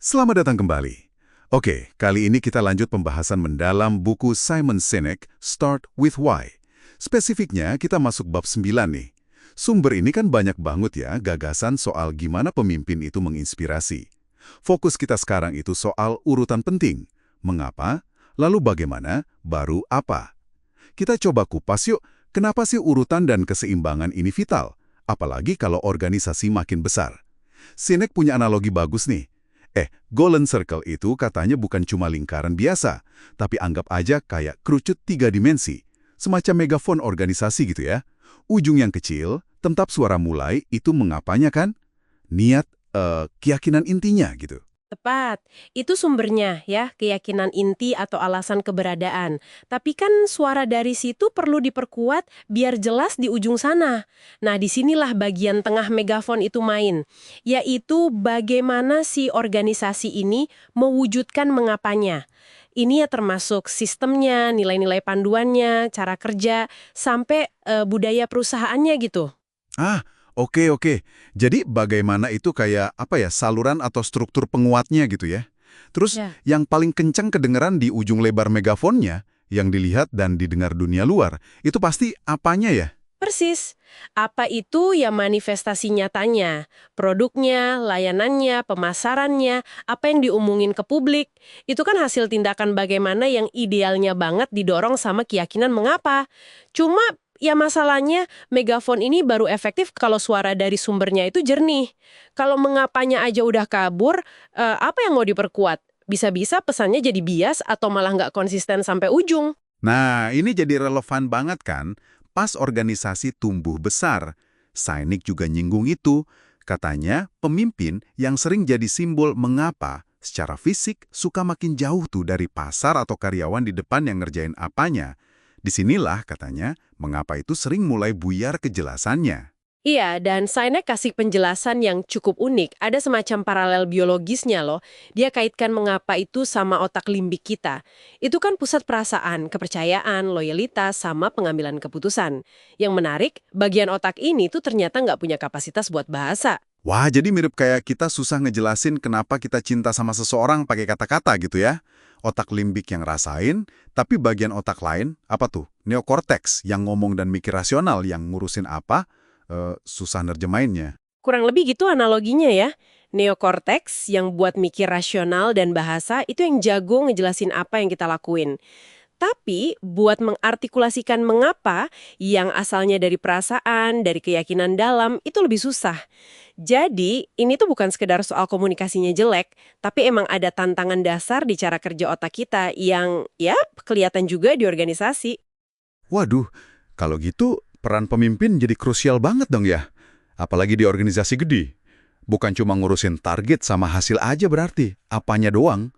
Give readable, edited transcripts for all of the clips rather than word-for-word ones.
Selamat datang kembali. Oke, kali ini kita lanjut pembahasan mendalam buku Simon Sinek, Start with Why. Spesifiknya, kita masuk bab 9 nih. Sumber ini kan banyak banget ya gagasan soal gimana pemimpin itu menginspirasi. Fokus kita sekarang itu soal urutan penting. Mengapa? Lalu bagaimana? Baru apa? Kita coba kupas yuk, kenapa sih urutan dan keseimbangan ini vital? Apalagi kalau organisasi makin besar. Sinek punya analogi bagus nih. Golden Circle itu katanya bukan cuma lingkaran biasa, tapi anggap aja kayak kerucut 3 dimensi, semacam megafon organisasi gitu ya. Ujung yang kecil, tempat suara mulai, itu mengapanya kan? Niat, keyakinan intinya gitu. Tepat, itu sumbernya ya, keyakinan inti atau alasan keberadaan. Tapi kan suara dari situ perlu diperkuat biar jelas di ujung sana. Nah, disinilah bagian tengah megafon itu main, yaitu bagaimana si organisasi ini mewujudkan mengapanya. Ini ya termasuk sistemnya, nilai-nilai panduannya, cara kerja, sampai budaya perusahaannya gitu. Oke. Jadi bagaimana itu kayak, saluran atau struktur penguatnya gitu ya. Terus Ya. yang paling kencang kedengeran di ujung lebar megafonnya, yang dilihat dan didengar dunia luar, itu pasti apanya ya? Persis. Apa itu ya manifestasi nyatanya? Produknya, layanannya, pemasarannya, apa yang diumungin ke publik. Itu kan hasil tindakan bagaimana yang idealnya banget didorong sama keyakinan mengapa. Cuma ya masalahnya megafon ini baru efektif kalau suara dari sumbernya itu jernih. Kalau mengapanya aja udah kabur, apa yang mau diperkuat? Bisa-bisa pesannya jadi bias atau malah nggak konsisten sampai ujung. Nah, ini jadi relevan banget kan? Pas organisasi tumbuh besar. Sinek juga nyinggung itu. Katanya, pemimpin yang sering jadi simbol mengapa secara fisik suka makin jauh tuh dari pasar atau karyawan di depan yang ngerjain apanya. Disinilah, katanya, mengapa itu sering mulai buyar kejelasannya. Iya, dan Sinek kasih penjelasan yang cukup unik. Ada semacam paralel biologisnya loh. Dia kaitkan mengapa itu sama otak limbik kita. Itu kan pusat perasaan, kepercayaan, loyalitas, sama pengambilan keputusan. Yang menarik, bagian otak ini tuh ternyata nggak punya kapasitas buat bahasa. Wah, jadi mirip kayak kita susah ngejelasin kenapa kita cinta sama seseorang pakai kata-kata gitu ya. Otak limbik yang rasain, tapi bagian otak lain, apa tuh? Neokortex yang ngomong dan mikir rasional yang ngurusin apa, susah nerjemainnya. Kurang lebih gitu analoginya ya. Neokortex yang buat mikir rasional dan bahasa itu yang jago ngejelasin apa yang kita lakuin. Tapi buat mengartikulasikan mengapa yang asalnya dari perasaan, dari keyakinan dalam, itu lebih susah. Jadi, ini tuh bukan sekedar soal komunikasinya jelek, tapi emang ada tantangan dasar di cara kerja otak kita yang ya kelihatan juga di organisasi. Waduh, kalau gitu peran pemimpin jadi krusial banget dong ya. Apalagi di organisasi gede. Bukan cuma ngurusin target sama hasil aja berarti, apanya doang.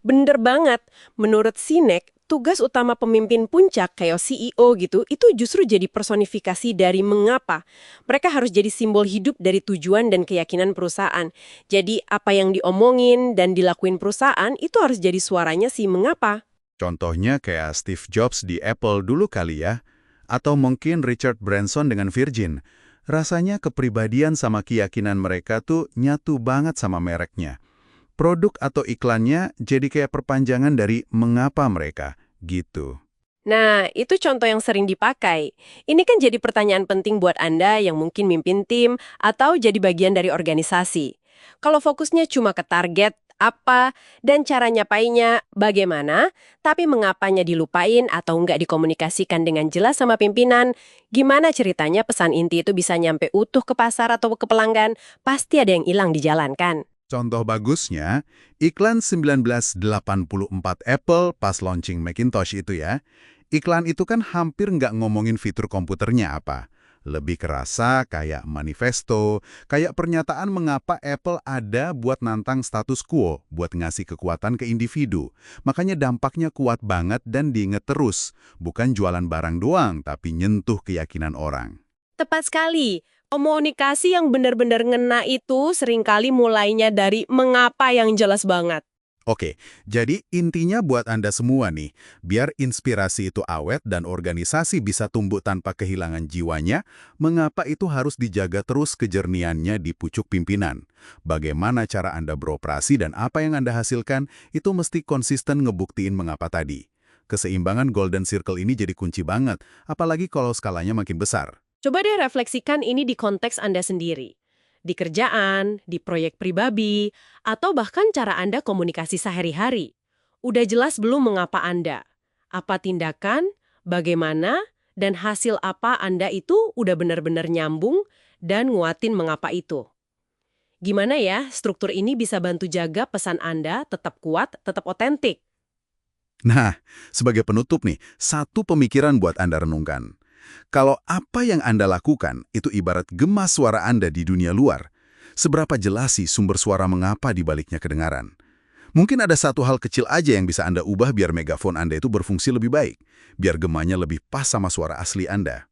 Bener banget. Menurut Sinek, tugas utama pemimpin puncak kayak CEO gitu, itu justru jadi personifikasi dari mengapa. Mereka harus jadi simbol hidup dari tujuan dan keyakinan perusahaan. Jadi apa yang diomongin dan dilakuin perusahaan itu harus jadi suaranya si mengapa. Contohnya kayak Steve Jobs di Apple dulu kali ya. Atau mungkin Richard Branson dengan Virgin. Rasanya kepribadian sama keyakinan mereka tuh nyatu banget sama mereknya. Produk atau iklannya jadi kayak perpanjangan dari mengapa mereka, gitu. Nah, itu contoh yang sering dipakai. Ini kan jadi pertanyaan penting buat Anda yang mungkin mimpin tim atau jadi bagian dari organisasi. Kalau fokusnya cuma ke target, apa, dan cara nyapainya bagaimana, tapi mengapanya dilupain atau nggak dikomunikasikan dengan jelas sama pimpinan, gimana ceritanya pesan inti itu bisa nyampe utuh ke pasar atau ke pelanggan, pasti ada yang hilang di jalan kan? Contoh bagusnya, iklan 1984 Apple pas launching Macintosh itu ya. Iklan itu kan hampir nggak ngomongin fitur komputernya apa. Lebih kerasa kayak manifesto, kayak pernyataan mengapa Apple ada buat nantang status quo, buat ngasih kekuatan ke individu. Makanya dampaknya kuat banget dan diinget terus. Bukan jualan barang doang, tapi nyentuh keyakinan orang. Tepat sekali. Komunikasi yang benar-benar ngena itu seringkali mulainya dari mengapa yang jelas banget. Oke, jadi intinya buat Anda semua nih, biar inspirasi itu awet dan organisasi bisa tumbuh tanpa kehilangan jiwanya, mengapa itu harus dijaga terus kejerniannya di pucuk pimpinan? Bagaimana cara Anda beroperasi dan apa yang Anda hasilkan, itu mesti konsisten ngebuktiin mengapa tadi. Keseimbangan Golden Circle ini jadi kunci banget, apalagi kalau skalanya makin besar. Coba deh refleksikan ini di konteks Anda sendiri. Di kerjaan, di proyek pribadi, atau bahkan cara Anda komunikasi sehari-hari. Udah jelas belum mengapa Anda? Apa tindakan, bagaimana, dan hasil apa Anda itu udah benar-benar nyambung dan nguatin mengapa itu. Gimana ya struktur ini bisa bantu jaga pesan Anda tetap kuat, tetap otentik? Nah, sebagai penutup nih, satu pemikiran buat Anda renungkan. Kalau apa yang Anda lakukan itu ibarat gema suara Anda di dunia luar, seberapa jelas sih sumber suara mengapa di baliknya kedengaran? Mungkin ada satu hal kecil aja yang bisa Anda ubah biar megafon Anda itu berfungsi lebih baik, biar gemanya lebih pas sama suara asli Anda.